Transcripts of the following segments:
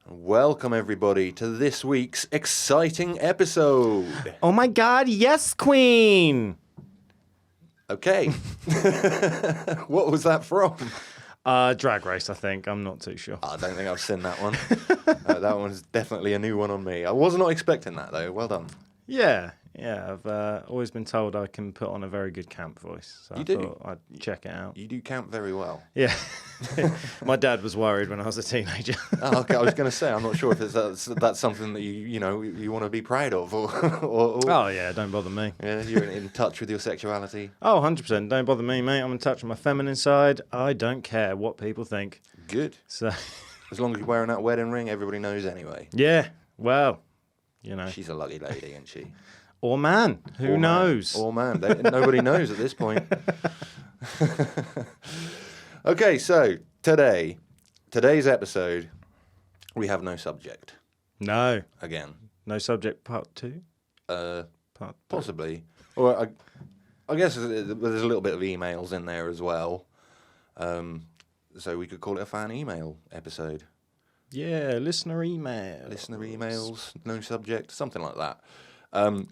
Welcome, everybody, to this week's exciting episode. Oh my God, yes, Queen! Okay. What was that from? Drag Race, I think. I'm not too sure. I don't think I've seen that one. That one's definitely a new one on me. I was not expecting that, though. Well done. Yeah. I've always been told I can put on a very good camp voice. So You I do. thought I'd check it out. You do camp very well. Yeah. My dad was worried when I was a teenager. Oh, okay. I was going to say, I'm not sure if that's something that you want to be proud of, or Oh, yeah, don't bother me. yeah, you're in touch with your sexuality. Oh, 100%. Don't bother me, mate. I'm in touch with my feminine side. I don't care what people think. Good. So, As long as you're wearing that wedding ring, everybody knows anyway. yeah, well, you know. She's a lucky lady, isn't she? Or man. Who Or man. knows? Or man. Nobody knows at this point. Okay, so today's episode, we have no subject No. again. No subject part 2? Part Possibly. Or I guess there's a little bit of emails in there as well. So we could call it a fan email episode. Yeah, listener email. Listener emails, no subject, something like that.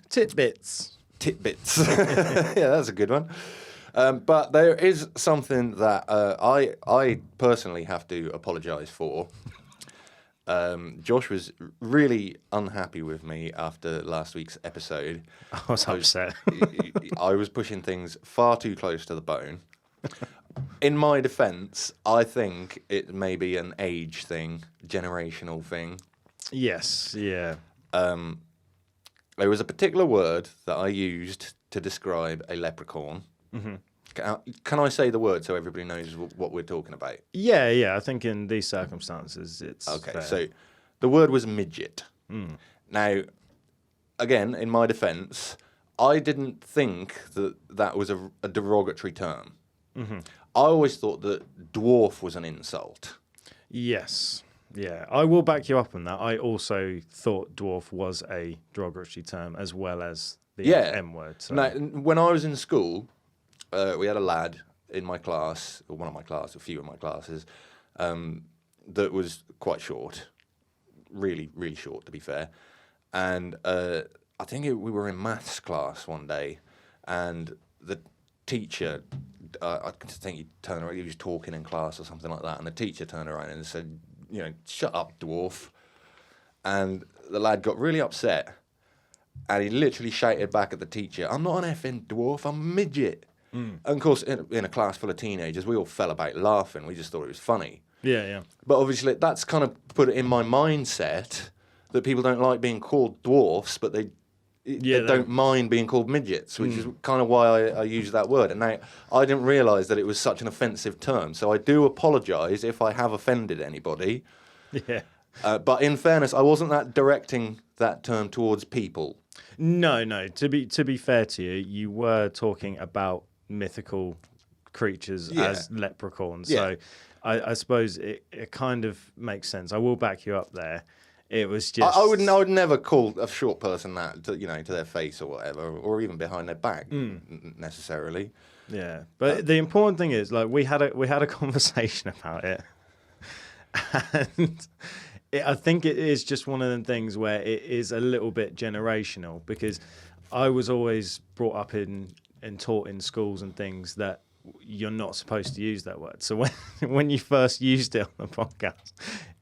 Tidbits. Tidbits. Yeah, that's a good one. But there is something that I personally have to apologise for. Josh was really unhappy with me after last week's episode. I was upset. I was pushing things far too close to the bone. In my defence, I think it may be an age thing, generational thing. Yes, yeah. There was a particular word that I used to describe a leprechaun. Mm-hmm. Can I say the word so everybody knows what we're talking about? Yeah. I think in these circumstances, it's Okay, fair. so the word was midget. Now, again, in my defence, I didn't think that was a derogatory term. Mm-hmm. I always thought that dwarf was an insult. Yes, yeah. I will back you up on that. I also thought dwarf was a derogatory term as well as the M word. So. Now, when I was in school, we had a lad in my class, or one of my classes, a few of my classes, that was quite short, really, really short, to be fair. And I think we were in maths class one day, and the teacher, I think he turned around, he was talking in class or something like that, and the teacher turned around and said, shut up, dwarf. And the lad got really upset, and he literally shouted back at the teacher, I'm not an effing dwarf, I'm a midget. And of course, in a class full of teenagers, we all fell about laughing. We just thought it was funny. Yeah. But obviously, that's kind of put it in my mindset that people don't like being called dwarfs, but they don't mind being called midgets, which is kind of why I use that word. And now, I didn't realise that it was such an offensive term. So I do apologise if I have offended anybody. Yeah. But in fairness, I wasn't directing that term towards people. No. To be fair to you, you were talking about mythical creatures as leprechauns. Yeah. So I suppose it kind of makes sense. I will back you up there. It was just... I would never call a short person that to their face or whatever, or even behind their back necessarily. Yeah, but the important thing is, like, we had a conversation about it, and I think it is just one of the things where it is a little bit generational, because I was always brought up and taught in schools and things that you're not supposed to use that word. So when you first used it on the podcast,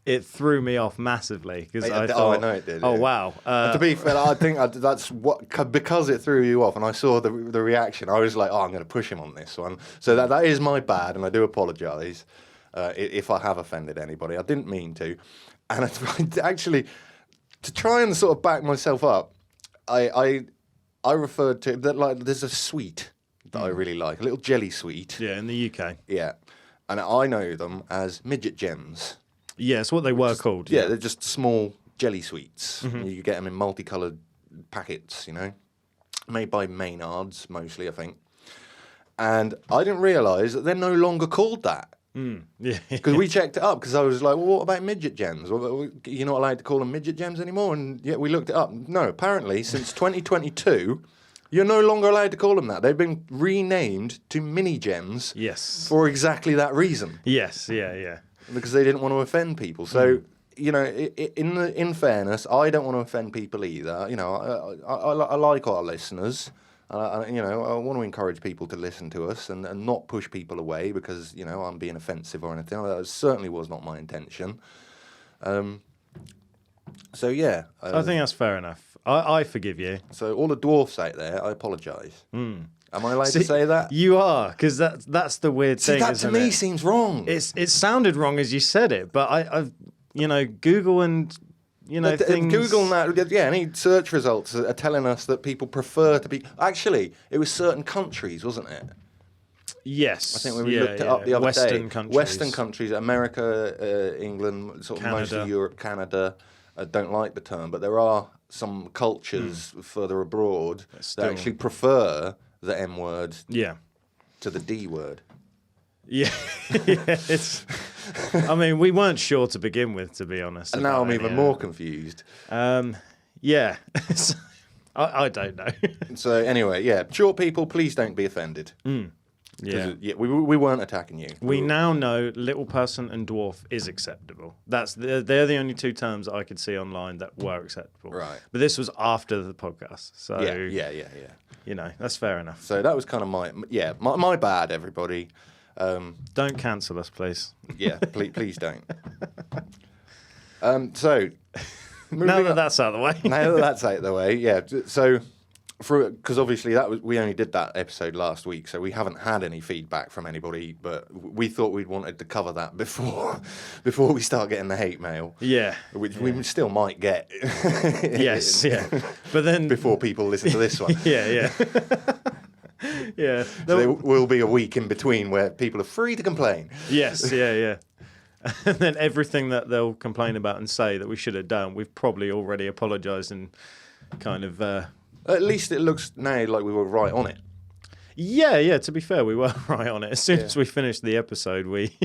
it threw me off massively, because I thought, I know it did. Oh, yeah. wow. To be fair, I think that's because it threw you off, and I saw the reaction. I was like, I'm going to push him on this one. So that is my bad, and I do apologise if I have offended anybody. I didn't mean to, and actually, to try and sort of back myself up, I referred to that, like, there's a sweet that I really like, a little jelly sweet. Yeah, in the UK. Yeah, and I know them as midget gems. Yeah, it's what they were called. Yeah, they're just small jelly sweets. Mm-hmm. You get them in multicoloured packets, made by Maynards mostly, I think. And I didn't realise that they're no longer called that. Yeah. Because we checked it up, because I was like, well, what about midget gems? Well, you're not allowed to call them midget gems anymore? And yet we looked it up. No, apparently, since 2022, you're no longer allowed to call them that. They've been renamed to mini gems. Yes. For exactly that reason. Yes, yeah. Because they didn't want to offend people. So in fairness, I don't want to offend people either. I like our listeners. I want to encourage people to listen to us and not push people away because, I'm being offensive or anything. That certainly was not my intention. So, yeah. I think that's fair enough. I forgive you. So, all the dwarfs out there, I apologise. Am I allowed to say that? You are, because that's the weird thing, that isn't to me it? seems wrong. It sounded wrong as you said it, but I've Google and things. Google now, any search results are telling us that people prefer to be. Actually, it was certain countries, wasn't it? Yes, I think when we looked it up the other Western day, countries. Western countries, America, England, sort of Canada. most of Europe, Canada, don't like the term, but there are some cultures further abroad that actually prefer the M word to the D word. Yeah, it's. I mean, we weren't sure to begin with, to be honest. And now I'm even more confused. Yeah, I don't know. So anyway, short people, please don't be offended. Yeah, we weren't attacking you. We now know little person and dwarf is acceptable. They're the only two terms that I could see online that were acceptable. Right. But this was after the podcast, so yeah. That's fair enough. So that was kind of my bad, everybody. Don't cancel us, please. Yeah, please don't. So now that that's out of the way. Now that that's out of the way, yeah. So, because obviously we only did that episode last week, so we haven't had any feedback from anybody. But we thought we'd wanted to cover that before we start getting the hate mail. Yeah, which we still might get. Yes, yeah. But then before people listen to this one, yeah. Yeah, there will be a week in between where people are free to complain. Yes, yeah. And then everything that they'll complain about and say that we should have done, we've probably already apologised and kind of. At least it looks now like we were right on it. Yeah. To be fair, we were right on it. As soon as we finished the episode, we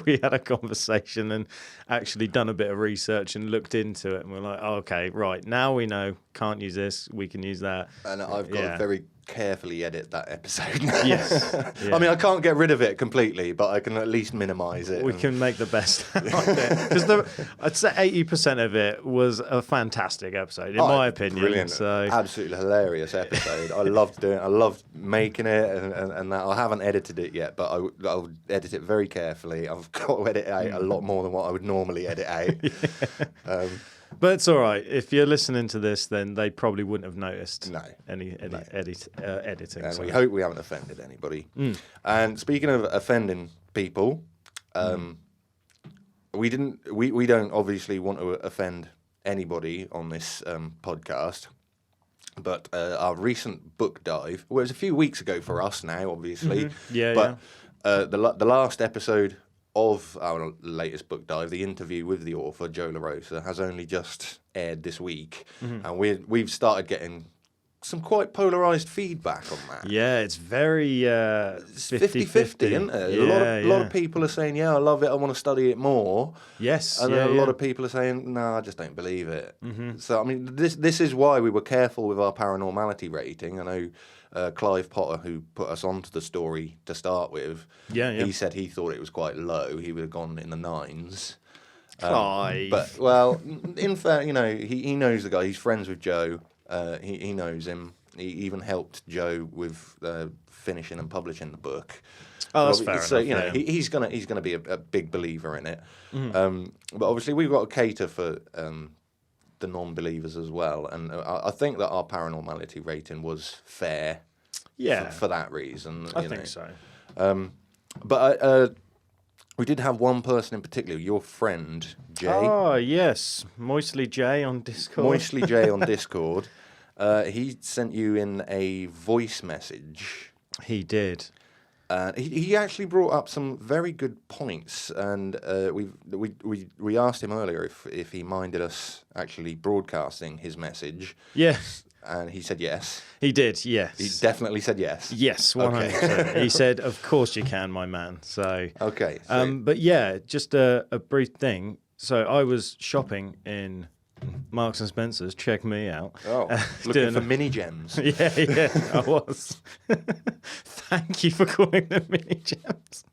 had a conversation and actually done a bit of research and looked into it, and we're like, oh, okay, right, now we know can't use this, we can use that. And I've got to very carefully edit that episode. Yes. Yeah. I mean, I can't get rid of it completely, but I can at least minimise it. We can make the best out of it. Because I'd say 80% of it was a fantastic episode, in my opinion. Brilliant. So. Absolutely hilarious episode. I loved doing it. I loved making it and that. I haven't edited it yet, but I'll edit it very carefully. I've got to edit out a lot more than what I would normally edit out. But it's all right. If you're listening to this, then they probably wouldn't have noticed any editing. And we hope we haven't offended anybody. And speaking of offending people, we don't obviously want to offend anybody on this podcast. But our recent book dive, well, it was a few weeks ago for us now, obviously. Yeah. The last episode of our latest book dive, the interview with the author, Joe LaRosa, has only just aired this week. And we've started getting some quite polarised feedback on that. Yeah, it's very 50-50, isn't it? A lot of people are saying, yeah, I love it, I want to study it more. Yes. And then a lot of people are saying, no, I just don't believe it. So, I mean, this is why we were careful with our paranormality rating. I know Clive Potter, who put us onto the story to start with, he said he thought it was quite low. He would have gone in the 9s. Clive. But, well, in fact, he knows the guy. He's friends with Joe. He knows him. He even helped Joe with finishing and publishing the book. Oh, that's fair enough. So he's gonna be a big believer in it. But obviously we've got to cater for the non-believers as well, and I think that our paranormality rating was fair. For that reason. I think so. But we did have one person in particular, your friend Jay. Oh yes, Moistly Jay on Discord. Moistly Jay on Discord. He sent you in a voice message. He did. He actually brought up some very good points, and we asked him earlier if he minded us actually broadcasting his message. Yes. And he said yes. He did, yes. He definitely said yes. Yes, 100%. Okay. He said, of course you can, my man. So. Okay. But yeah, just a brief thing. So I was shopping in Marks and Spencer's. Check me out. Oh, looking Doing for a- mini gems. Yeah, I was. Thank you for calling them mini gems.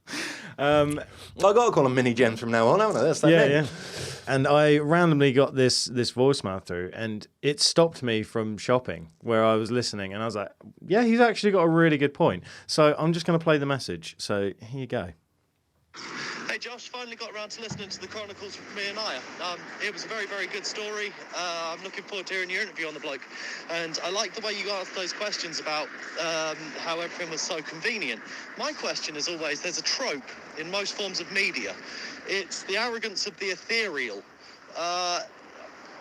I got to call them mini gems from now on, haven't I? That's that name. Yeah. And I randomly got this voicemail through, and it stopped me from shopping where I was listening, and I was like, "Yeah, he's actually got a really good point." So I'm just going to play the message. So here you go. Hey Josh, finally got around to listening to the Chronicles from me and Aya. It was a very, very good story. I'm looking forward to hearing your interview on the bloke. And I like the way you asked those questions about how everything was so convenient. My question is always, there's a trope in most forms of media. It's the arrogance of the ethereal.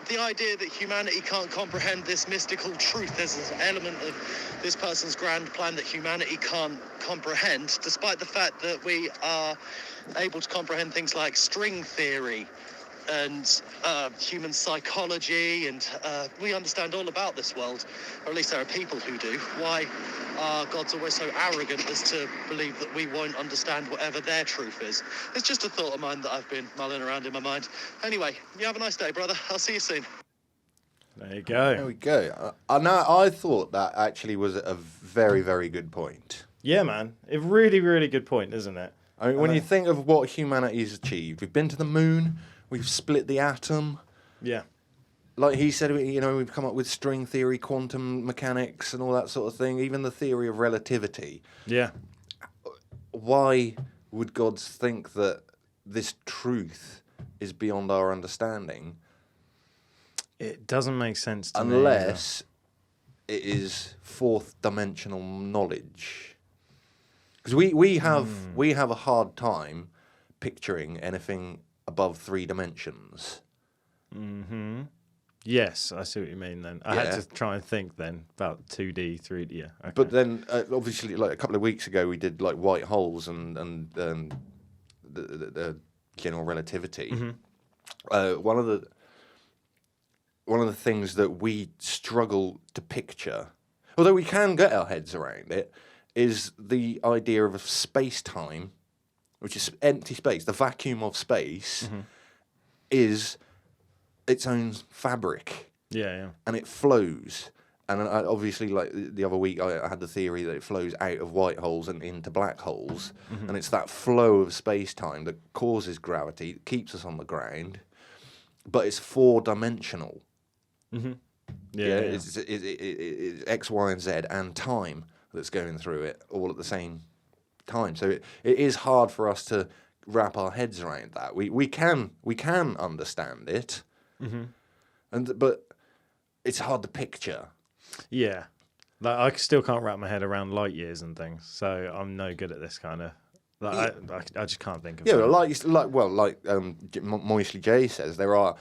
The idea that humanity can't comprehend this mystical truth. There's an element of this person's grand plan that humanity can't comprehend, despite the fact that we are able to comprehend things like string theory and human psychology, and we understand all about this world, or at least there are people who do. Why are gods always so arrogant as to believe that we won't understand whatever their truth is? It's just a thought of mine that I've been mulling around in my mind. Anyway, you have a nice day, brother. I'll see you soon. There you go. There we go. I thought that actually was a very, very good point. Yeah, man. A really, really good point, isn't it? I mean, when you think of what humanity's achieved, we've been to the moon, we've split the atom. Yeah. Like he said, we've come up with string theory, quantum mechanics, and all that sort of thing, even the theory of relativity. Yeah. Why would gods think that this truth is beyond our understanding? It doesn't make sense to me. Unless it is fourth dimensional knowledge. Because we have a hard time picturing anything above 3 dimensions. Mm-hmm. Yes, I see what you mean then. I had to try and think then about 2D, 3D. Yeah. Okay. But then, obviously, like a couple of weeks ago, we did like white holes and the general relativity. Mm-hmm. One of the things that we struggle to picture, although we can get our heads around it, is the idea of space-time, which is empty space. The vacuum of space is its own fabric. Yeah. And it flows. And obviously, like the other week, I had the theory that it flows out of white holes and into black holes. And it's that flow of space-time that causes gravity, keeps us on the ground, but it's 4-dimensional. Mm-hmm. It's X, Y, and Z and time that's going through it all at the same time. So it is hard for us to wrap our heads around that. We can understand it, but it's hard to picture. Yeah. Like, I still can't wrap my head around light years and things, so I'm no good at this kind of. Like, I just can't think of. Yeah, something. like Moisely J says, there are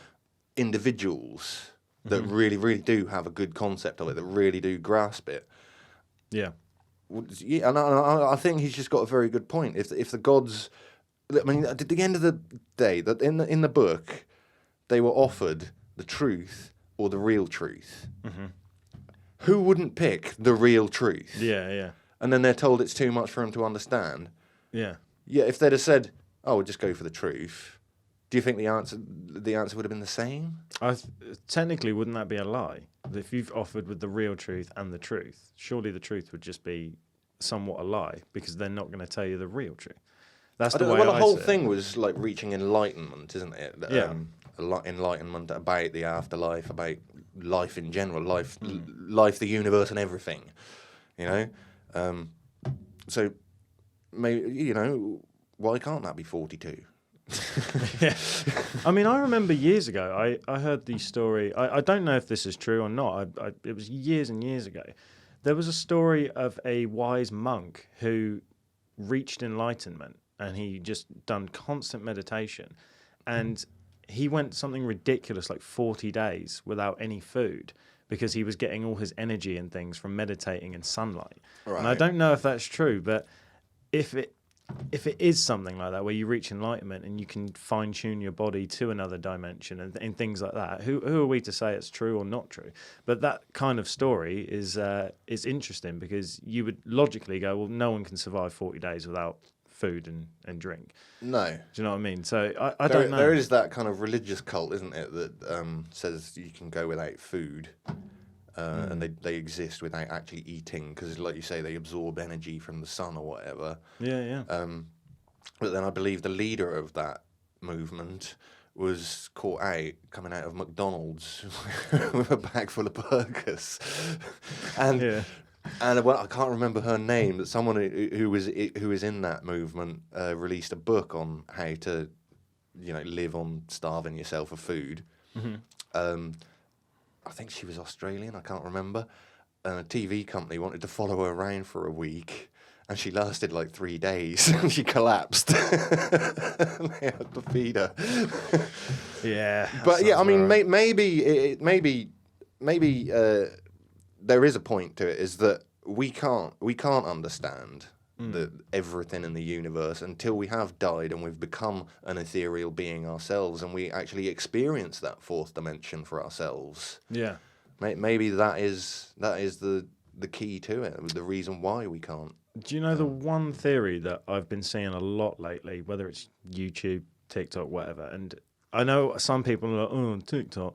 individuals that really, really do have a good concept of it, that really do grasp it. Yeah. Yeah, and I think he's just got a very good point. If the gods, I mean, at the end of the day, that in the book, they were offered the truth or the real truth. Mm-hmm. Who wouldn't pick the real truth? Yeah. And then they're told it's too much for them to understand. Yeah. Yeah, if they'd have said, "Oh, we'll just go for the truth," do you think the answer would have been the same? Technically, wouldn't that be a lie? If you've offered with the real truth and the truth, surely the truth would just be somewhat a lie because they're not going to tell you the real truth. That's the way. Well, the I whole see thing it. was like reaching enlightenment, isn't it? Yeah. Enlightenment about the afterlife, about life in general, life, the universe, and everything. You know, so maybe why can't that be 42? Yeah. I mean, I remember years ago, I heard the story. I don't know if this is true or not. It was years and years ago. There was a story of a wise monk who reached enlightenment, and he just done constant meditation, and he went something ridiculous like 40 days without any food because he was getting all his energy and things from meditating in sunlight. Right. And I don't know if that's true, but if it is something like that where you reach enlightenment and you can fine tune your body to another dimension and things like that, who are we to say it's true or not true? But that kind of story is interesting because you would logically go, well, no one can survive 40 days without food and drink. No. Do you know what I mean? So I don't know. There is that kind of religious cult, isn't it, that says you can go without food. And they exist without actually eating because, like you say, they absorb energy from the sun or whatever. Yeah. But then I believe the leader of that movement was caught out coming out of McDonald's with a bag full of burgers, and well, I can't remember her name, but someone who was in that movement released a book on how to, live on starving yourself of food. Mm-hmm. I think she was Australian, I can't remember. And a TV company wanted to follow her around for a week, and she lasted like 3 days, and she collapsed. And they had to feed her. Yeah. But yeah, I mean, maybe there is a point to it, is that we can't understand everything in the universe until we have died and we've become an ethereal being ourselves, and we actually experience that fourth dimension for ourselves. Yeah. Maybe that is the key to it, the reason why we can't. Do you know the one theory that I've been seeing a lot lately, whether it's YouTube, TikTok, whatever, and I know some people are like, oh, TikTok.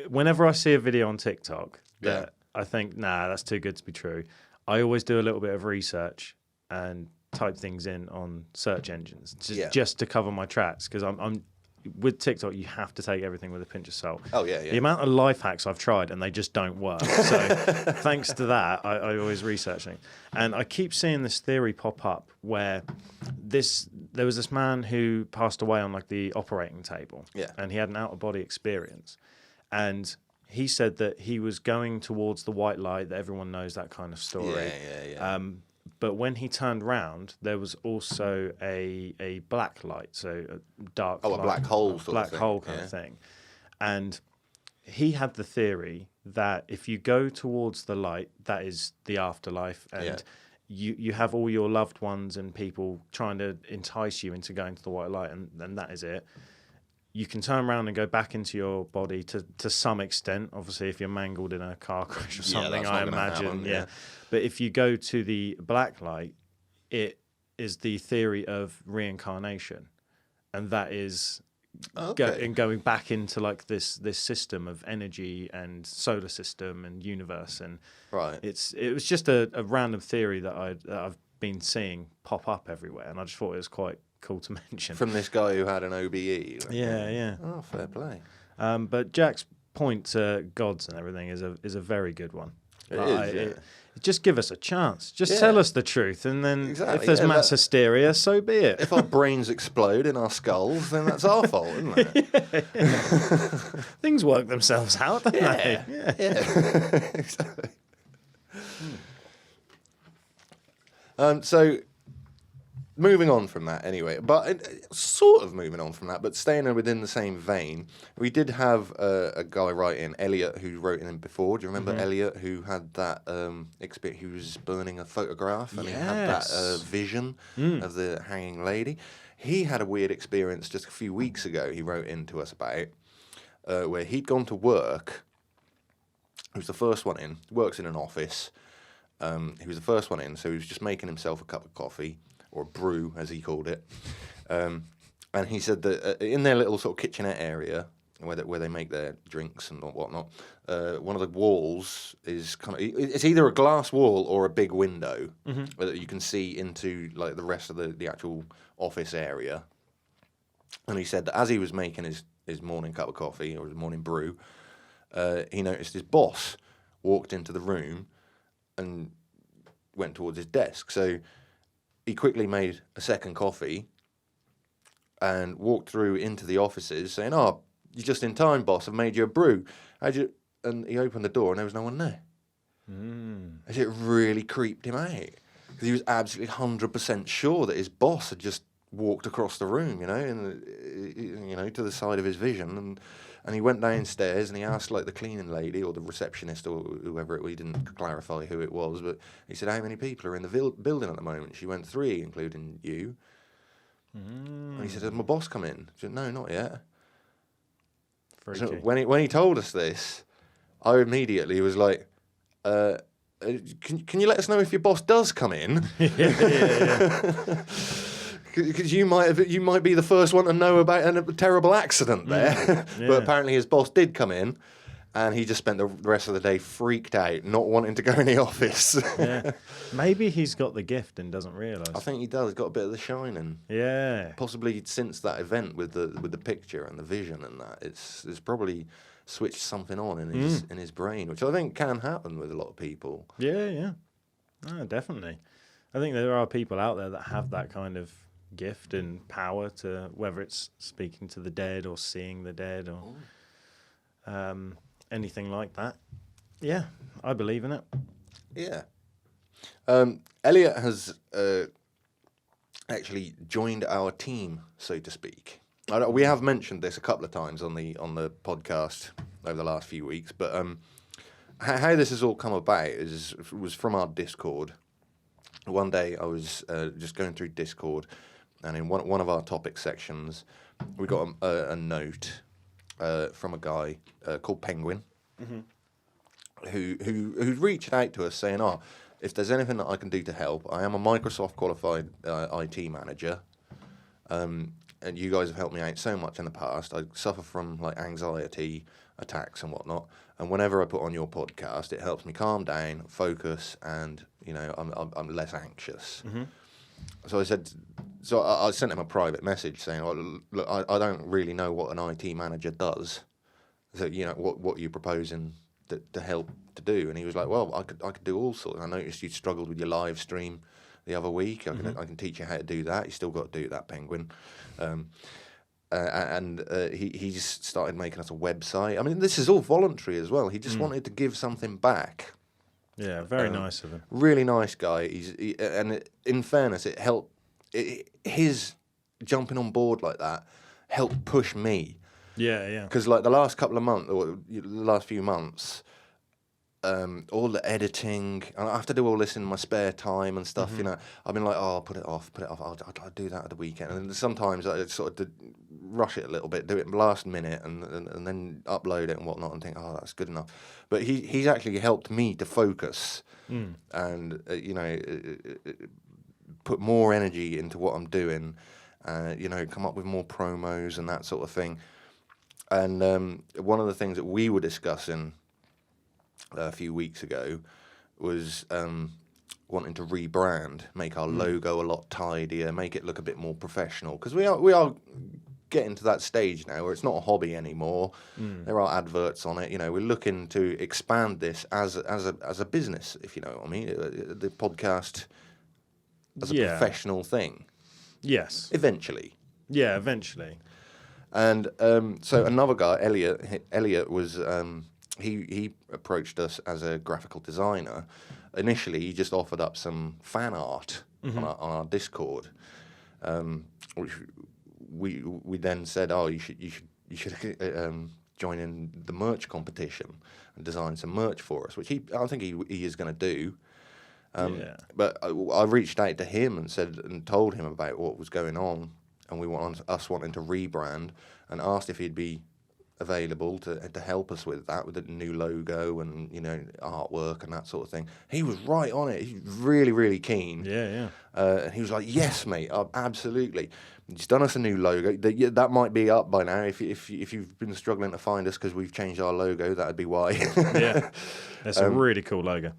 Whenever I see a video on TikTok that I think, nah, that's too good to be true, I always do a little bit of research and type things in on search engines just to cover my tracks, because I'm with TikTok, you have to take everything with a pinch of salt. Oh yeah. The amount of life hacks I've tried and they just don't work. So thanks to that, I always research things, and I keep seeing this theory pop up where there was this man who passed away on like the operating table, and he had an out of body experience, and he said that he was going towards the white light, that everyone knows that kind of story. Yeah. But when he turned round, there was also a black light, so a dark light, a black hole kind of thing. And he had the theory that if you go towards the light, that is the afterlife, and you have all your loved ones and people trying to entice you into going to the white light, and that is it. You can turn around and go back into your body to some extent. Obviously, if you're mangled in a car crash or something, I imagine. Happen, But if you go to the black light, it is the theory of reincarnation, and that is going back into like this system of energy and solar system and universe. And it was just a random theory that I've been seeing pop up everywhere, and I just thought it was quite cool to mention. From this guy who had an OBE. Yeah. Oh, fair play. But Jack's point to gods and everything is a very good one. Just give us a chance. Just tell us the truth, and then if there's mass hysteria, so be it. If our brains explode in our skulls, then that's our fault, isn't it? Things work themselves out, don't they? Yeah. Exactly. So, moving on from that anyway, but sort of moving on from that, but staying within the same vein, we did have a guy write in, Elliot, who wrote in before. Do you remember Elliot, who had that experience? He was burning a photograph, and he had that vision of the hanging lady. He had a weird experience just a few weeks ago, he wrote in to us about, where he'd gone to work. He was the first one in, works in an office. He was the first one in, so he was just making himself a cup of coffee, or brew, as he called it. And he said that in their little sort of kitchenette area, where they make their drinks and whatnot, one of the walls is it's either a glass wall or a big window that you can see into like the rest of the actual office area. And he said that as he was making his morning cup of coffee, or his morning brew, he noticed his boss walked into the room and went towards his desk. So he quickly made a second coffee and walked through into the offices saying, "Oh, you're just in time, boss. I've made you a brew." And he opened the door and there was no one there. It really creeped him out, because he was absolutely 100% sure that his boss had just walked across the room, and to the side of his vision. And he went downstairs and he asked like the cleaning lady or the receptionist or whoever he didn't clarify who it was, but he said, "How many people are in the building at the moment?" She went, 3, including you. And he said, "Has my boss come in?" She said, "No, not yet." So when he told us this, I immediately was like, "Can you let us know if your boss does come in?" Because you might be the first one to know about a terrible accident there. Yeah. But apparently his boss did come in, and he just spent the rest of the day freaked out, not wanting to go in the office. Yeah. Maybe he's got the gift and doesn't realise. I think he does. He's got a bit of the shining. Yeah. Possibly since that event with the picture and the vision and that, it's probably switched something on in his brain, which I think can happen with a lot of people. Yeah. No, definitely. I think there are people out there that have that kind of gift and power to, whether it's speaking to the dead or seeing the dead or anything like that. Yeah, I believe in it. Yeah. Elliot has actually joined our team, so to speak. We have mentioned this a couple of times on the podcast over the last few weeks, but how this has all come about was from our Discord. One day I was just going through Discord, and in one of our topic sections, we got a note from a guy called Penguin, who reached out to us saying, if there's anything that I can do to help, I am a Microsoft qualified IT manager, and you guys have helped me out so much in the past. I suffer from like anxiety attacks and whatnot, and whenever I put on your podcast, it helps me calm down, focus, and I'm less anxious. So I said, I sent him a private message saying, look, I don't really know what an IT manager does. So what are you proposing to help to do? And he was like, well, I could do all sorts. I noticed you struggled with your live stream the other week. I can teach you how to do that. You still got to do that, Penguin. He's started making us a website. I mean, this is all voluntary as well. He just wanted to give something back. Yeah, very nice of him. Really nice guy. And in fairness, it helped. His jumping on board like that helped push me. Yeah. Because like the last couple of months, or the last few months, all the editing, and I have to do all this in my spare time and stuff. I've been like, I'll put it off. I'll do that at the weekend. And sometimes I sort of rush it a little bit, do it last minute, and then upload it and whatnot, and think, that's good enough. But he's actually helped me to focus and put more energy into what I'm doing. Come up with more promos and that sort of thing. And one of the things that we were discussing a few weeks ago was wanting to rebrand, make our logo a lot tidier, make it look a bit more professional. Because we are getting to that stage now where it's not a hobby anymore. There are adverts on it. We're looking to expand this as a business, if you know what I mean. The podcast as a professional thing. Yes. Eventually. Yeah, eventually. And so another guy, Elliot was he approached us as a graphical designer. Initially, he just offered up some fan art on our Discord, which we then said, you should join in the merch competition and design some merch for us, which I think he is going to do. But I reached out to him and told him about what was going on, and wanting to rebrand, and asked if he'd be available to help us with that, with the new logo and artwork and that sort of thing. He was right on it. He's really, really keen. Yeah. And he was like, "Yes, mate, absolutely." He's done us a new logo. That might be up by now. If you've been struggling to find us because we've changed our logo, that'd be why. Yeah, that's a really cool logo.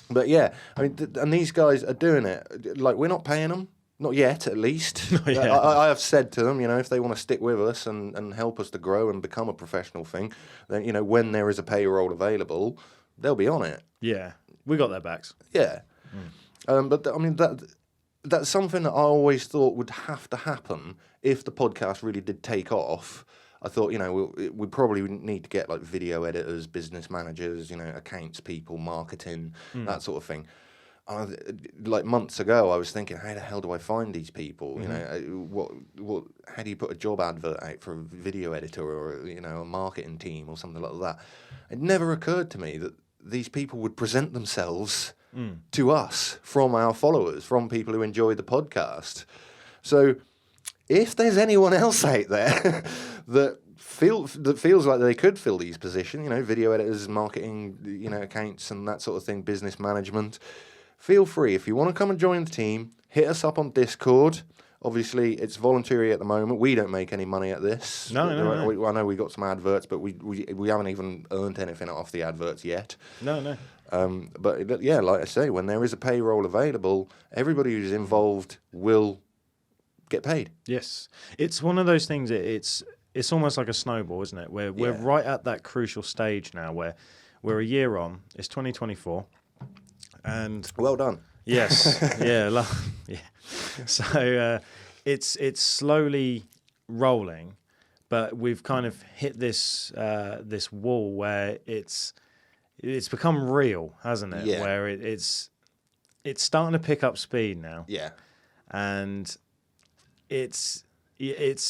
But yeah, I mean, and these guys are doing it. Like, we're not paying them. Not yet, at least. I have said to them, if they want to stick with us and help us to grow and become a professional thing, then, when there is a payroll available, they'll be on it. Yeah, we got their backs. Yeah. But, I mean, that's something that I always thought would have to happen if the podcast really did take off. I thought, we probably need to get, like, video editors, business managers, accounts people, marketing, that sort of thing. Like months ago, I was thinking, how the hell do I find these people? How do you put a job advert out for a video editor or a marketing team or something like that? It never occurred to me that these people would present themselves to us from our followers, from people who enjoy the podcast. So, if there's anyone else out there that feels like they could fill these positions, video editors, marketing, accounts and that sort of thing, business management. Feel free, if you want to come and join the team, hit us up on Discord. Obviously, it's voluntary at the moment. We don't make any money at this. No. I know we got some adverts, but we haven't even earned anything off the adverts yet. No. But yeah, like I say, when there is a payroll available, everybody who's involved will get paid. Yes, it's one of those things. It's almost like a snowball, isn't it? We're right at that crucial stage now where we're a year on. It's 2024, and Well done. yes, yeah. So it's slowly rolling, but we've kind of hit this wall where it's become real, hasn't it? Yeah. Where it's starting to pick up speed now. Yeah. And it's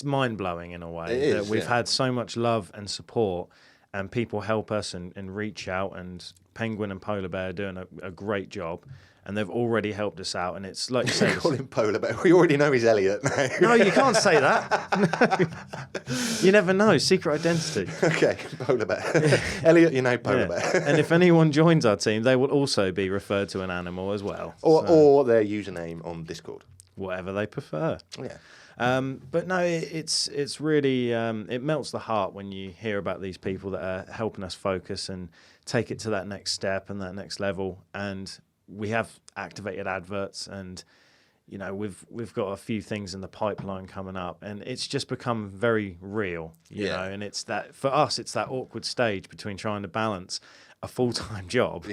mind-blowing in a way It that is, we've yeah. had so much love and support, and people help us and reach out, and Penguin and Polar Bear are doing a great job, and they've already helped us out. And it's like you say, Call him Polar Bear. We already know he's Elliot. no, you can't say that. No. You never know. Secret identity. Okay, Polar Bear. Elliot, you know Polar Bear. And if anyone joins our team, they will also be referred to an animal as well. Or their username on Discord. Whatever they prefer. Yeah. But no, it's really it melts the heart when you hear about these people that are helping us focus and take it to that next step and that next level. And we have activated adverts, and we've got a few things in the pipeline coming up, and it's just become very real, you know. And it's that for us, it's that awkward stage between trying to balance a full-time job,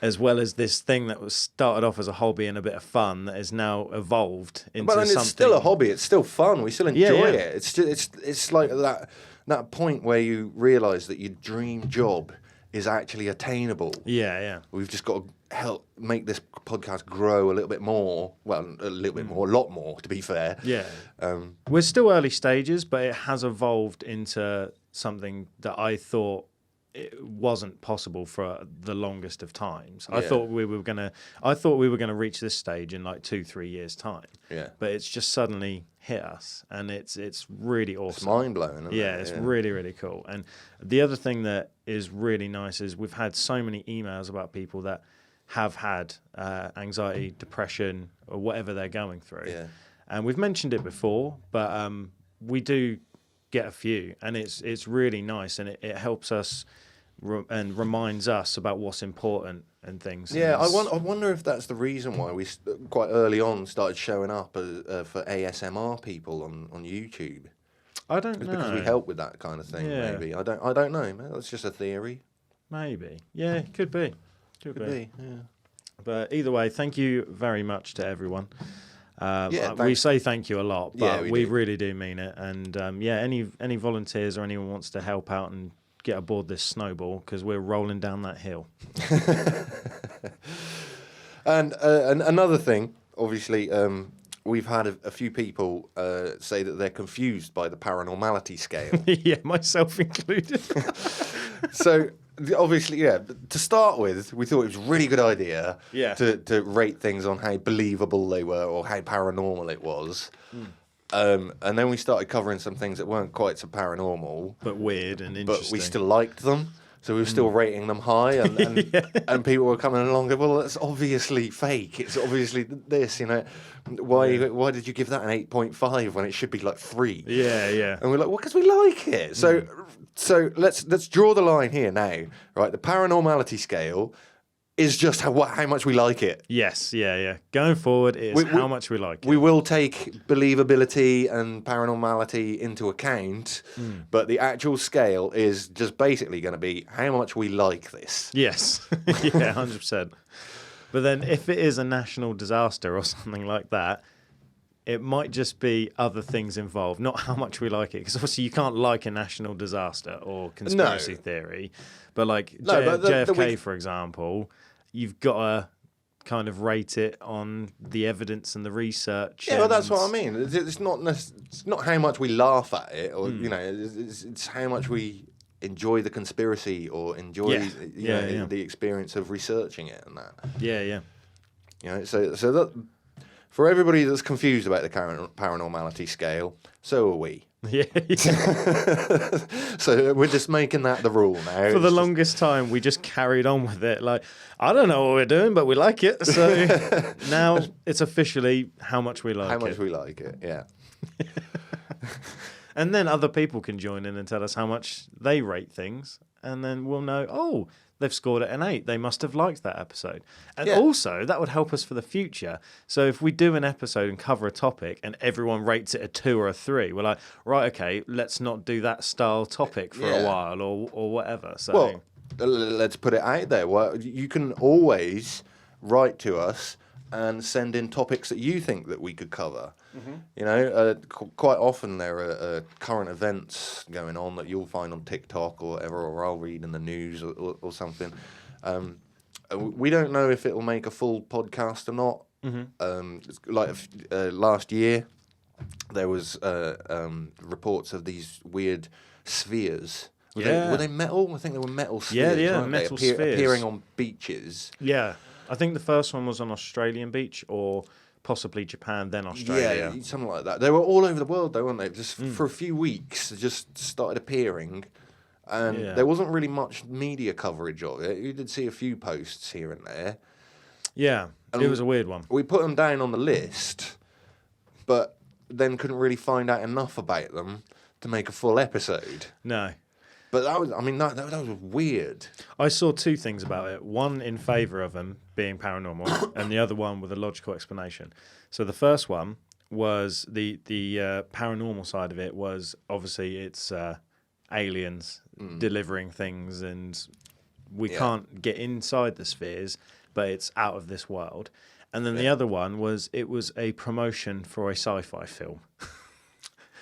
as well as this thing that was started off as a hobby and a bit of fun that has now evolved into But then something. it's still a hobby. It's still fun. We still enjoy yeah. it. It's like that point where you realise that your dream job is actually attainable. Yeah. We've just got to help make this podcast grow a little bit more. Well, a little bit more, a lot more, to be fair. Yeah. We're still early stages, but it has evolved into something that I thought it wasn't possible for the longest of times. I thought we were gonna reach this stage in like 2-3 years time. Yeah. But it's just suddenly hit us, and it's really awesome. It's mind blowing. Yeah, it's really, really cool. And the other thing that is really nice is we've had so many emails about people that have had anxiety, depression, or whatever they're going through. Yeah. And we've mentioned it before, but we do get a few, and it's really nice, and it helps us and reminds us about what's important and things. Yeah, And I wonder if that's the reason why we quite early on started showing up for ASMR people on YouTube. I don't know. Because we help with that kind of thing. Yeah. Maybe I don't know. Man. That's just a theory. Maybe. Yeah, could be. Could be. Yeah. But either way, thank you very much to everyone. We thanks. say thank you a lot, but Yeah, we do. really do mean it. And any volunteers or anyone wants to help out and get aboard this snowball, because we're rolling down that hill. And another thing, obviously, we've had a few people say that they're confused by the paranormality scale. Yeah, myself included. So obviously, to start with, we thought it was a really good idea to rate things on how believable they were or how paranormal it was. And then we started covering some things that weren't quite so paranormal, But weird and interesting. but we still liked them. So we were still rating them high, and people were coming along and, well, that's obviously fake. It's obviously this, Why did you give that an 8.5 when it should be like 3? Yeah. And we're like, well, because we like it. So let's draw the line here now, right? The paranormality scale is just how much we like it. Yes, yeah. Going forward is how much we like it. We will take believability and paranormality into account, but the actual scale is just basically going to be how much we like this. Yes, yeah, 100%. But then if it is a national disaster or something like that, it might just be other things involved, not how much we like it. Because obviously you can't like a national disaster or conspiracy theory. But like JFK, for example, you've got to kind of rate it on the evidence and the research. Yeah, well, that's what I mean. It's not how much we laugh at it, or it's how much we enjoy the conspiracy or enjoy the experience of researching it and that. Yeah. So that for everybody that's confused about the paranormality scale, so are we. Yeah. So we're just making that the rule now. For the longest time, we just carried on with it. Like, I don't know what we're doing, but we like it. So now it's officially how much we like how it. much we like it, yeah. And then other people can join in and tell us how much they rate things. And then we'll know, oh, they've scored it an 8. They must have liked that episode. And also, that would help us for the future. So if we do an episode and cover a topic and everyone rates it a 2 or a 3, we're like, right, okay, let's not do that style topic for a while or whatever. So, well, let's put it out there. Well, you can always write to us and send in topics that you think that we could cover. Mm-hmm. You know, quite often there are current events going on that you'll find on TikTok or whatever, or I'll read in the news or something. We don't know if it'll make a full podcast or not. Mm-hmm. Last year, there was reports of these weird spheres. Were they metal? I think they were metal spheres. Yeah, metal spheres. Appearing on beaches. Yeah. I think the first one was on Australian beach or possibly Japan, then Australia. Yeah, something like that. They were all over the world, though, weren't they? Just for a few weeks, they just started appearing. And there wasn't really much media coverage of it. You did see a few posts here and there. Yeah, and it was a weird one. We put them down on the list, but then couldn't really find out enough about them to make a full episode. No. But that was weird. I saw two things about it. One in favour of them being paranormal, and the other one with a logical explanation. So the first one was the paranormal side of it was obviously it's aliens delivering things, and we can't get inside the spheres, but it's out of this world. And then the other one was it was a promotion for a sci-fi film.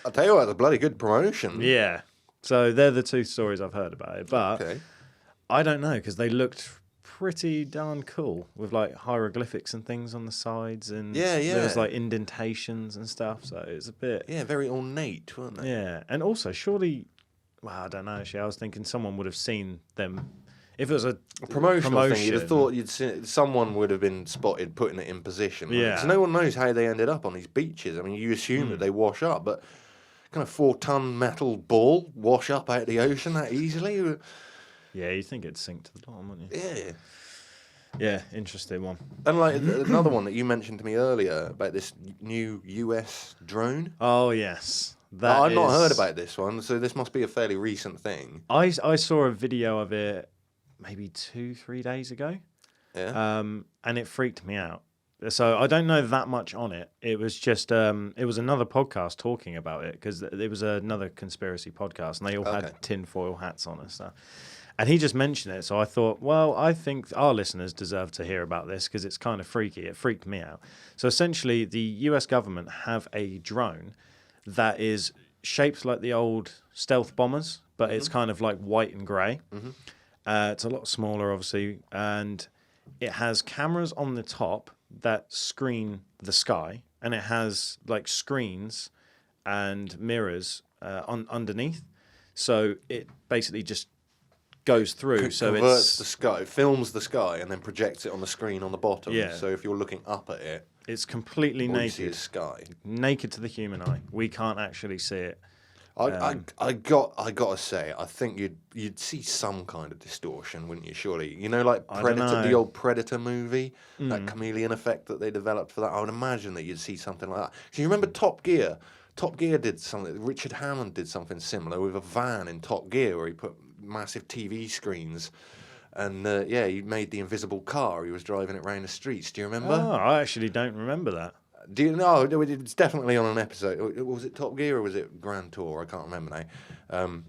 I'll tell you what, it's a bloody good promotion. Yeah. So they're the two stories I've heard about it. But I don't know, because they looked pretty darn cool with like hieroglyphics and things on the sides. And there was like indentations and stuff. So it's a bit... Yeah, very ornate, weren't they? Yeah. And also, surely... Well, I don't know, actually. I was thinking someone would have seen them... If it was a promotional thing, you'd have thought someone would have been spotted putting it in position. Yeah. Because no one knows how they ended up on these beaches. I mean, you assume that they wash up, but... Kind of 4-ton metal ball wash up out of the ocean that easily? Yeah, you'd think it'd sink to the bottom, wouldn't you? Yeah. Yeah, interesting one. And like another one that you mentioned to me earlier about this new US drone. Oh, yes. I've not heard about this one, so this must be a fairly recent thing. I saw a video of it maybe 2-3 days ago. Yeah. And it freaked me out. So I don't know that much on it. It was just it was another podcast talking about it, because it was another conspiracy podcast, and they all had tinfoil hats on and stuff. And he just mentioned it, so I thought, well, I think our listeners deserve to hear about this because it's kind of freaky. It freaked me out. So essentially, the US government have a drone that is shaped like the old stealth bombers, but it's kind of like white and grey. Mm-hmm. It's a lot smaller, obviously, and it has cameras on the top that screen the sky, and it has like screens and mirrors underneath, so it basically just goes through. So converts the sky, films the sky, and then projects it on the screen on the bottom. Yeah. So if you're looking up at it, it's completely all naked. you see is sky, naked to the human eye. We can't actually see it. I gotta say, I think you'd see some kind of distortion, wouldn't you? Surely, you know, like Predator, the old Predator movie, that chameleon effect that they developed for that. I would imagine that you'd see something like that. So you remember Top Gear? Top Gear did something. Richard Hammond did something similar with a van in Top Gear, where he put massive TV screens. And he made the invisible car. He was driving it around the streets. Do you remember? Oh, I actually don't remember that. Do you know? It's definitely on an episode. Was it Top Gear or was it Grand Tour? I can't remember now.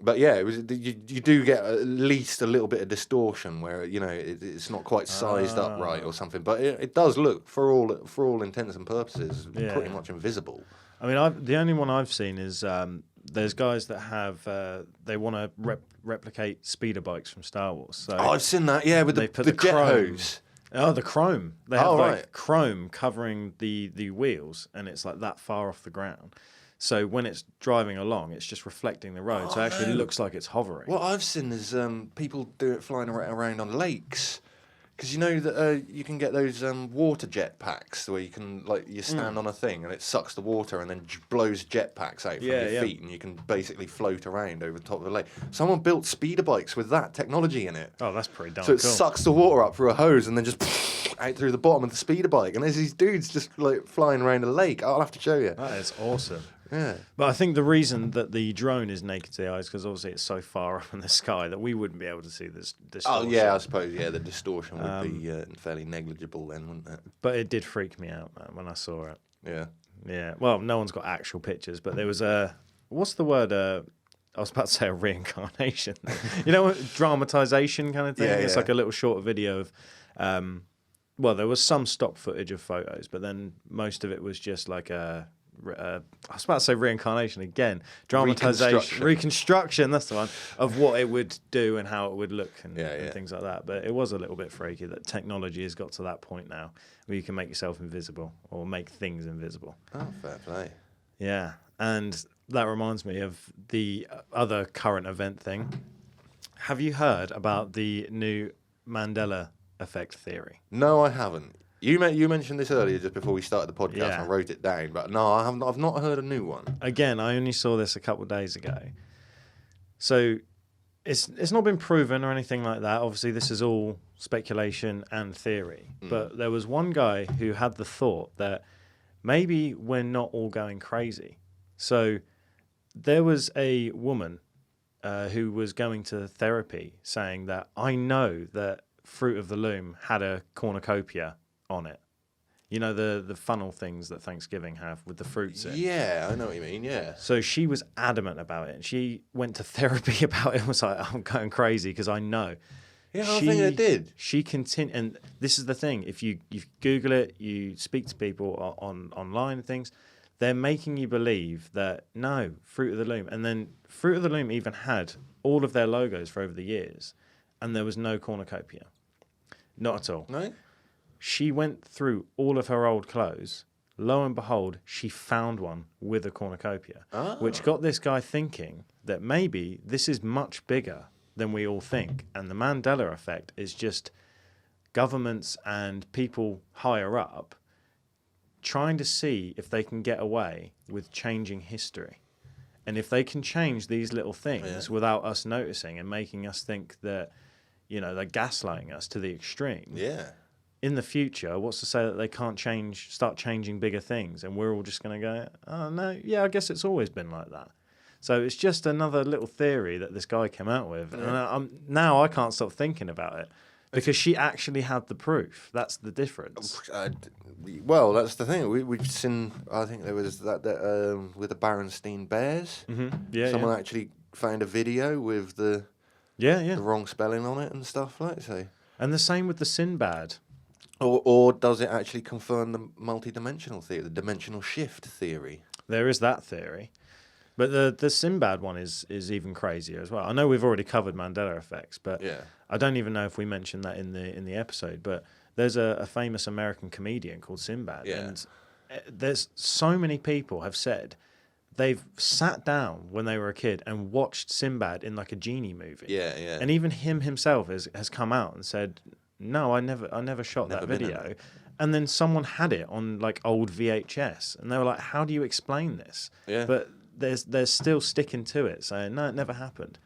But yeah, it was. You do get at least a little bit of distortion where it's not quite sized up right or something. But it does look, for all intents and purposes, pretty much invisible. I mean, the only one I've seen is there's guys that have they want to replicate speeder bikes from Star Wars. So I've seen that. Yeah, with the jet hose. Oh, the chrome. They have chrome covering the wheels, and it's like that far off the ground. So when it's driving along, it's just reflecting the road. So it actually looks like it's hovering. What I've seen is people do it flying around on lakes. Because you know that you can get those water jet packs where you can you stand on a thing and it sucks the water and then blows jet packs out from your feet and you can basically float around over the top of the lake. Someone built speeder bikes with that technology in it. Oh, that's pretty darn cool. So it cool. sucks the water up through a hose and then just out through the bottom of the speeder bike. And there's these dudes just flying around the lake. I'll have to show you. That is awesome. Yeah. But I think the reason that the drone is naked to the eye is because obviously it's so far up in the sky that we wouldn't be able to see this distortion. Oh, yeah, I suppose, the distortion would be fairly negligible then, wouldn't it? But it did freak me out, man, when I saw it. Yeah. Yeah. Well, no one's got actual pictures, but there was what's the word? I was about to say a reincarnation. You know, dramatization kind of thing? Yeah, it's yeah. like a little short video of... well, there was some stock footage of photos, but then most of it was just like a... I was about to say reincarnation again. Dramatization, reconstruction. That's the one of what it would do and how it would look and things like that. But it was a little bit freaky that technology has got to that point now where you can make yourself invisible or make things invisible. Oh, fair play. Yeah, and that reminds me of the other current event thing. Have you heard about the new Mandela effect theory? No, I haven't. You mentioned this earlier just before we started the podcast, Yeah. and I wrote it down. But no, I haven't. I've not heard a new one. Again, I only saw this a couple of days ago. So it's not been proven or anything like that. Obviously, this is all speculation and theory. But there was one guy who had the thought that maybe we're not all going crazy. So there was a woman who was going to therapy saying that I know that Fruit of the Loom had a cornucopia on it. You know, the funnel things that Thanksgiving have with the fruits in. Yeah, I know what you mean, yeah. So she was adamant about it. She went to therapy about it and was like, I'm going crazy because I know. Yeah, I think they did. She continued, and this is the thing. If you Google it, you speak to people online and things, they're making you believe that, no, Fruit of the Loom. And then Fruit of the Loom even had all of their logos for over the years, and there was no cornucopia. Not at all. No? She went through all of her old clothes. Lo and behold, she found one with a cornucopia, which got this guy thinking that maybe this is much bigger than we all think. And the Mandela effect is just governments and people higher up trying to see if they can get away with changing history. And if they can change these little things without us noticing and making us think that, you know, they're gaslighting us to the extreme. Yeah. In the future, what's to say that they can't start changing bigger things, and we're all just going to go, oh, no, yeah, I guess it's always been like that. So it's just another little theory that this guy came out with. And now I can't stop thinking about it because she actually had the proof. That's the difference. Well, that's the thing. We've seen, I think there was that with the Berenstain Bears. Mm-hmm. Yeah, Someone actually found a video with the wrong spelling on it and stuff like so. And the same with the Sinbad. Or does it actually confirm the multi-dimensional theory, the dimensional shift theory? There is that theory. But the Sinbad one is even crazier as well. I know we've already covered Mandela effects, but I don't even know if we mentioned that in the episode. But there's a famous American comedian called Sinbad. Yeah. And there's so many people have said they've sat down when they were a kid and watched Sinbad in like a genie movie. Yeah, yeah. And even himself has come out and said, no, I never shot that video. And then someone had it on like old VHS, and they were like, "How do you explain this?" Yeah. But they're still sticking to it, saying, "No, it never happened."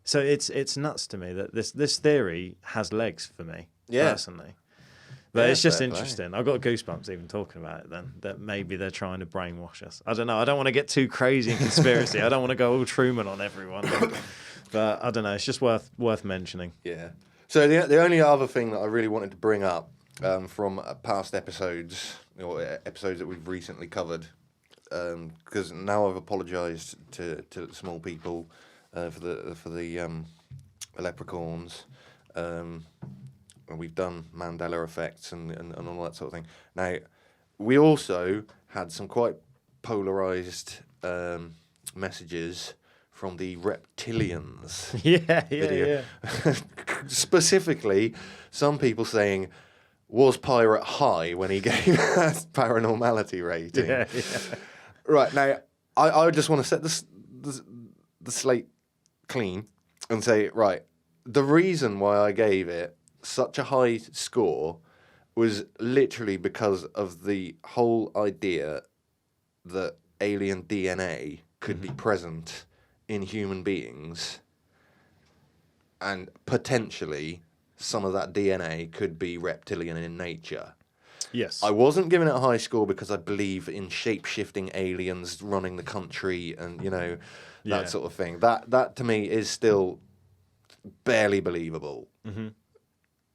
So it's nuts to me that this theory has legs for me personally. But it's just interesting. I've got goosebumps even talking about it. Then that maybe they're trying to brainwash us. I don't know. I don't want to get too crazy in conspiracy. I don't want to go all Truman on everyone. But I don't know. It's just worth mentioning. Yeah. So the only other thing that I really wanted to bring up from past episodes, or episodes that we've recently covered, because now I've apologised to small people for the leprechauns, and we've done Mandela effects and all that sort of thing. Now, we also had some quite polarised messages from the reptilians. Yeah. Specifically, some people saying, was Pirate high when he gave that paranormality rating? Yeah. Right, now, I just want to set the slate clean and say, right, the reason why I gave it such a high score was literally because of the whole idea that alien DNA could be present in human beings, and potentially some of that DNA could be reptilian in nature. Yes. I wasn't giving it a high score because I believe in shape-shifting aliens running the country and, that sort of thing. That to me is still barely believable. Mm-hmm.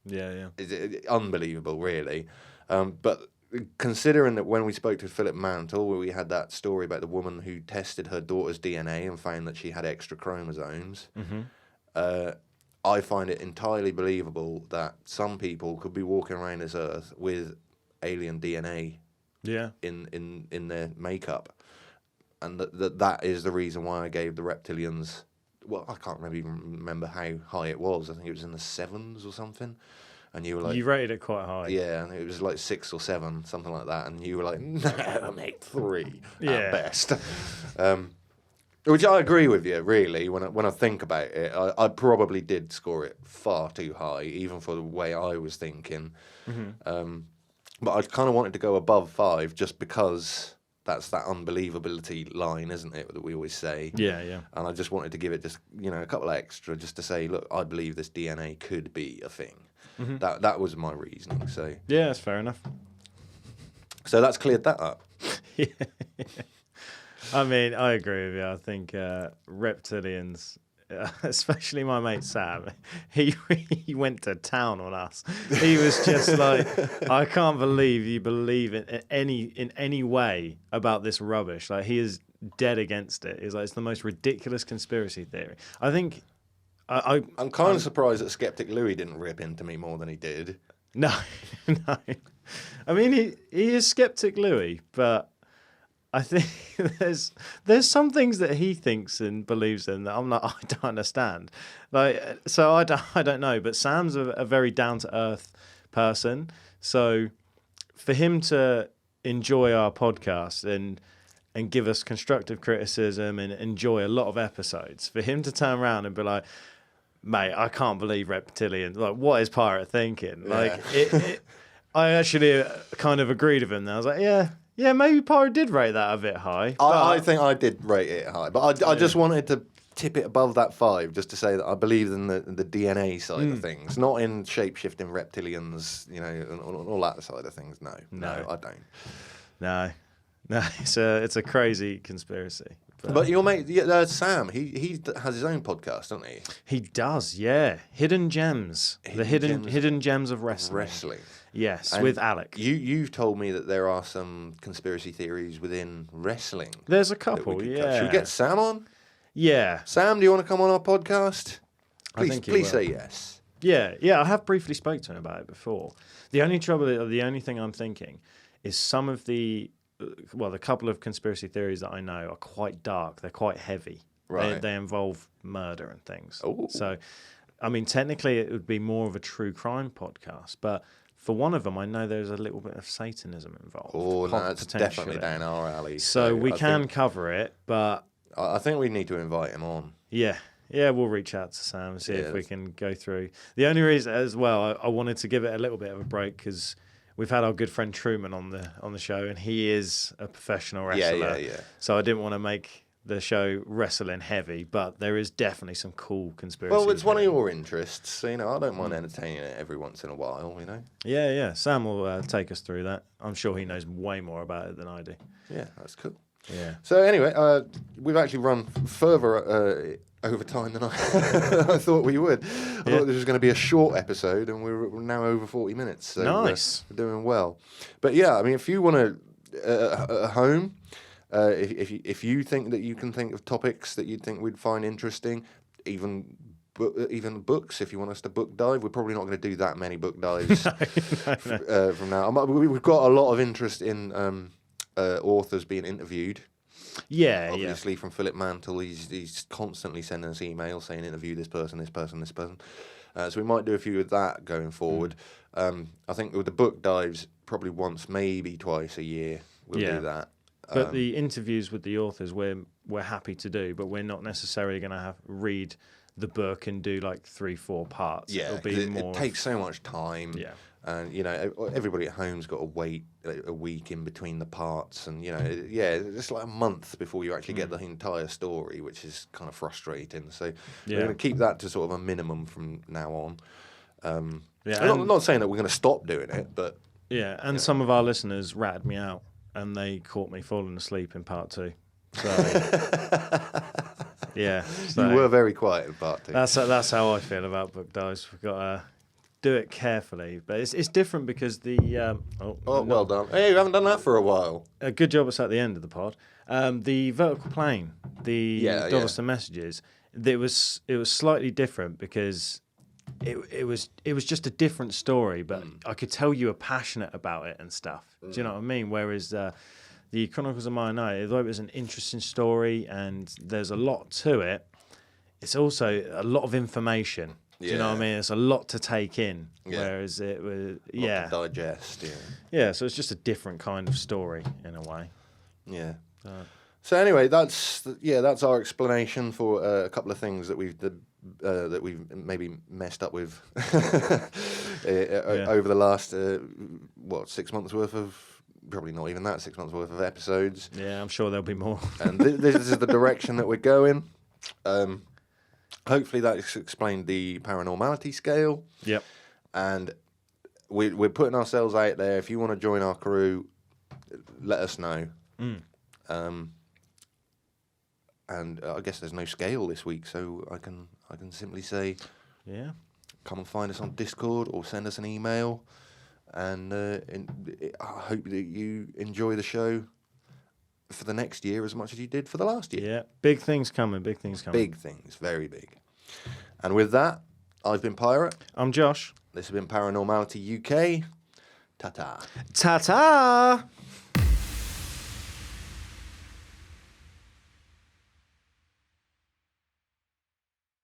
Yeah. It's unbelievable, really. But considering that when we spoke to Philip Mantle, where we had that story about the woman who tested her daughter's DNA and found that she had extra chromosomes, I find it entirely believable that some people could be walking around this earth with alien DNA in their makeup. And that is the reason why I gave the reptilians... Well, I can't even remember how high it was. I think it was in the 7s or something. And you were like... You rated it quite high. Yeah, and it was like 6 or 7, something like that. And you were like, no, mate, 3 at best. Which I agree with you, really. When I think about it, I probably did score it far too high, even for the way I was thinking. But I kind of wanted to go above 5 just because... That's that unbelievability line, isn't it, that we always say? Yeah. And I just wanted to give it just, a couple of extra just to say, look, I believe this DNA could be a thing. That was my reasoning. So yeah, that's fair enough. So that's cleared that up. Yeah. I mean, I agree with you. I think reptilians, especially my mate Sam, he went to town on us. He was just like, I can't believe you believe in any way about this rubbish. Like, he is dead against it. He's like, it's the most ridiculous conspiracy theory. I think I'm kind of surprised that Skeptic Louis didn't rip into me more than he did. No. I mean, he is Skeptic Louis, but I think there's some things that he thinks and believes in that I'm like, I don't understand. Like, so I don't know. But Sam's a very down to earth person, so for him to enjoy our podcast and give us constructive criticism and enjoy a lot of episodes, for him to turn around and be like, mate, I can't believe reptilians. Like, what is pirate thinking? Like, I actually kind of agreed with him. There, I was like, yeah, maybe Pyro did rate that a bit high. I think I did rate it high, but I just wanted to tip it above that 5, just to say that I believe in the DNA side of things, not in shape-shifting reptilians, and all that side of things. No, I don't. No, it's a crazy conspiracy. But your mate, Sam, he has his own podcast, doesn't he? He does, yeah. Hidden Gems. Hidden Gems of Wrestling. Yes, and with Alec. You've told me that there are some conspiracy theories within wrestling. There's a couple, yeah. Should we get Sam on? Yeah. Sam, do you want to come on our podcast? Please say yes. Yeah, I have briefly spoke to him about it before. The only thing I'm thinking is some of the couple of conspiracy theories that I know are quite dark. They're quite heavy. Right. They involve murder and things. Ooh. So, I mean, technically it would be more of a true crime podcast, but for one of them, I know there's a little bit of Satanism involved. Oh, no, it's definitely down our alley. So we can cover it, but... I think we need to invite him on. Yeah, we'll reach out to Sam and see if we can go through. The only reason as well, I wanted to give it a little bit of a break because we've had our good friend Truman on the show, and he is a professional wrestler. Yeah. So I didn't want to make the show wrestling heavy, but there is definitely some cool conspiracy. Well, it's one of your interests, so, I don't mind entertaining it every once in a while, Yeah. Sam will take us through that. I'm sure he knows way more about it than I do. Yeah, that's cool. Yeah. So anyway, we've actually run further over time than I thought we would. I thought this was going to be a short episode, and we're now over 40 minutes. So nice. We're doing well. But yeah, I mean, if you want to at home. If you think that you can think of topics that you'd think we'd find interesting, even books, if you want us to book dive, we're probably not going to do that many book dives no. From now. We've got a lot of interest in authors being interviewed. Yeah, obviously from Philip Mantle, he's constantly sending us emails saying interview this person. So we might do a few of that going forward. I think with the book dives, probably once, maybe twice a year, we'll do that. But the interviews with the authors, we're happy to do, but we're not necessarily going to read the book and do like 3-4 parts. Yeah, It'll be it takes so much time. Yeah. And, you know, everybody at home's got to wait a week in between the parts. And, you know, it's like a month before you actually get the entire story, which is kind of frustrating. So we're going to keep that to sort of a minimum from now on. I'm not saying that we're going to stop doing it, but... Yeah, and some of our listeners ratted me out, and they caught me falling asleep in part 2. So, yeah. So you were very quiet in part 2. That's how I feel about book dives. We've got to do it carefully, but it's different because the well done. Hey, you haven't done that for a while. A good job. It's at the end of the pod. The vertical plane, the Doddleston messages. It was slightly different because it was just a different story, but I could tell you were passionate about it and stuff. Do you know what I mean? Whereas the Chronicles of Maya Night, although it was an interesting story and there's a lot to it, it's also a lot of information. Do you know what I mean? It's a lot to take in, whereas it was, a lot to digest, Yeah, so it's just a different kind of story in a way. Yeah. So anyway, that's our explanation for a couple of things that we've maybe messed up with over the last 6 months worth of, probably not even that, 6 months worth of episodes. Yeah, I'm sure there'll be more. And this is the direction that we're going. Hopefully that's explained the paranormality scale. Yep. And we're putting ourselves out there. If you want to join our crew, let us know. And I guess there's no scale this week, so I can simply say, come and find us on Discord or send us an email. And I hope that you enjoy the show for the next year as much as you did for the last year. Yeah, big things coming. Big things, very big. And with that, I've been Pirate. I'm Josh. This has been Paranormality UK. Ta-ta. Ta-ta!